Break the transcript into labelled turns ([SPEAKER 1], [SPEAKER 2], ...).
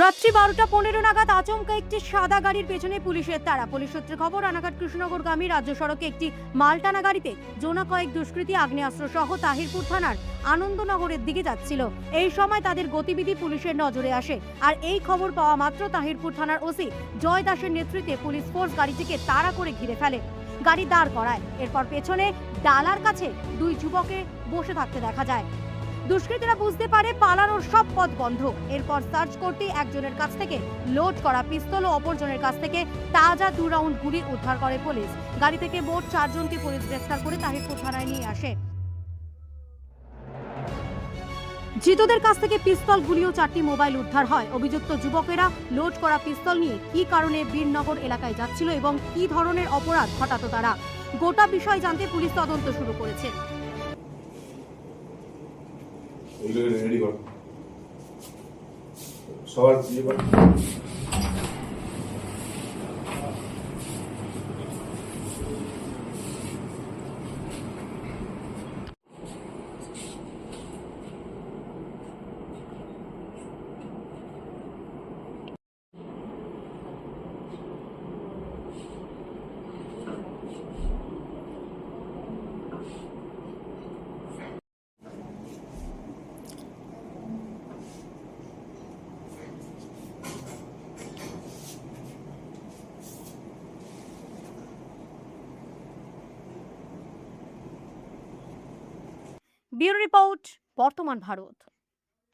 [SPEAKER 1] রাত্রি 12:15 নাগাদ আচমকা একটি সাদা গাড়ির পেছনে পুলিশের তাড়া। পুলিশ সূত্রে খবর, রানাঘাট কৃষ্ণনগরগামী রাজ্য সড়কে একটি মালটানা গাড়িতে জোনা কয়েক দুষ্কৃতী আগ্নেয়াস্ত্র সহ তাহিরপুর থানার আনন্দনগরের দিকে যাচ্ছিল। এই সময় তাদের গতিবিধি পুলিশের নজরে আসে, আর এই খবর পাওয়া মাত্র তাহিরপুর থানার ওসি জয় দাসের নেতৃত্বে পুলিশ ফোর্স গাড়িটিকে তাড়া করে ঘিরে ফেলে, গাড়ি দাঁড় করায়। এরপর পেছনে ডালার কাছে দুই যুবককে বসে থাকতে দেখা যায়। দুষ্কৃতীরা বুঝতে পারে পালানোর সব পথ বন্ধ। এরপর সার্চ করতে একজনের কাছ থেকে লোড করা পিস্তল ও অপরজনের কাছ থেকে তাজা 2 রাউন্ড গুলি উদ্ধার করে পুলিশ। গাড়ি থেকে মোট 4 জনকে পুলিশ গ্রেফতার করে তাহিরপুর থানায় নিয়ে আসে। ধৃতদের কাছ থেকে পিস্তল, গুলি ও 4টি মোবাইল উদ্ধার হয়। অভিযুক্ত যুবকেরা লোড করা পিস্তল নিয়ে কী কারণে বীরনগর এলাকায় যাচ্ছিল এবং কী ধরনের অপরাধ ঘটাতো তারা, গোটা বিষয় জানতে পুলিশ তদন্ত শুরু করেছে।
[SPEAKER 2] রেডি কর সবার ইয়ে কর।
[SPEAKER 1] ব্যুরো রিপোর্ট, বর্তমান ভারত।